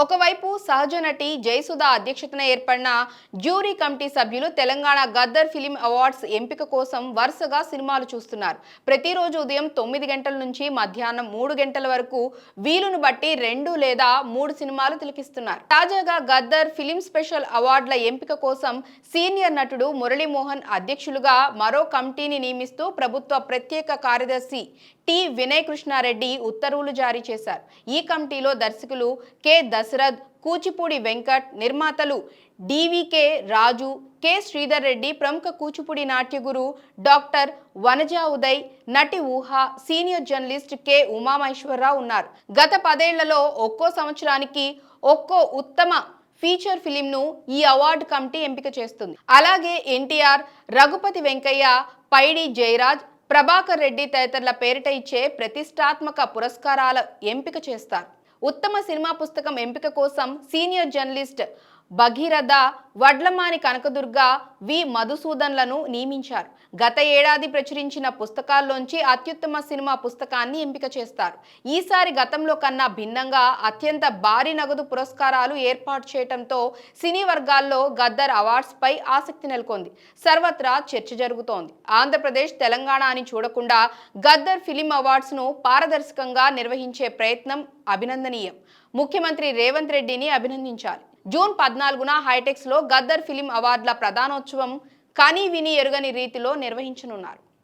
ఒకవైపు సహజ నటి జయసుధ అధ్యక్షతన ఏర్పడిన జ్యూరీ కమిటీ సభ్యులు తెలంగాణ గద్దర్ ఫిలిం అవార్డ్స్ ఎంపిక కోసం వరుసగా సినిమాలు చూస్తున్నారు. ప్రతిరోజు ఉదయం 9 గంటల నుంచి మధ్యాహ్నం 3 గంటల వరకు వీలును బట్టి 2 లేదా 3 సినిమాలు తిలకిస్తున్నారు. తాజాగా గద్దర్ ఫిలిం స్పెషల్ అవార్డుల ఎంపిక కోసం సీనియర్ నటుడు మురళీమోహన్ అధ్యక్షులుగా మరో కమిటీని నియమిస్తూ ప్రభుత్వ ప్రత్యేక కార్యదర్శి టి వినయ్ కృష్ణారెడ్డి ఉత్తర్వులు జారీ చేశారు. ఈ కమిటీలో దర్శకులు కె దశరథ్, కూచిపూడి వెంకట్, నిర్మాతలు డివికే రాజు, కె శ్రీధర్ రెడ్డి, ప్రముఖ కూచిపూడి నాట్యగురు డాక్టర్ వనజా ఉదయ్, నటి ఊహ, సీనియర్ జర్నలిస్ట్ కె ఉమామహేశ్వరరావు ఉన్నారు. గత 10 ఏళ్లలో ఒక్కో సంవత్సరానికి ఒక్కో ఉత్తమ ఫీచర్ ఫిలింను ఈ అవార్డు కమిటీ ఎంపిక చేస్తుంది. అలాగే ఎన్టీఆర్, రఘుపతి వెంకయ్య, పైడి జయరాజ్, ప్రభాకర్ రెడ్డి తదితరుల పేరిట ఇచ్చే ప్రతిష్టాత్మక పురస్కారాల ఎంపిక చేస్తారు. ఉత్తమ సినిమా పుస్తకం ఎంపిక కోసం సీనియర్ జర్నలిస్ట్ భగీరథ, వడ్లమాని కనకదుర్గ, వి మధుసూదన్లను నియమించారు. గత ఏడాది ప్రచురించిన పుస్తకాల్లోంచి అత్యుత్తమ సినిమా పుస్తకాన్ని ఎంపిక చేస్తారు. ఈసారి గతంలో కన్నా భిన్నంగా అత్యంత భారీ నగదు పురస్కారాలు ఏర్పాటు చేయడంతో సినీ వర్గాల్లో గద్దర్ అవార్డ్స్ పై ఆసక్తి నెలకొంది. సర్వత్రా చర్చ జరుగుతోంది. ఆంధ్రప్రదేశ్, తెలంగాణ అని చూడకుండా గద్దర్ ఫిలిం అవార్డ్స్ ను పారదర్శకంగా నిర్వహించే ప్రయత్నం అభినందనీయం. ముఖ్యమంత్రి రేవంత్ రెడ్డిని అభినందించాలి. జూన్ 14న హైటెక్స్ లో గద్దర్ ఫిలిం అవార్డుల ప్రధానోత్సవం కనీ విని ఎరుగని రీతిలో నిర్వహించనున్నారు.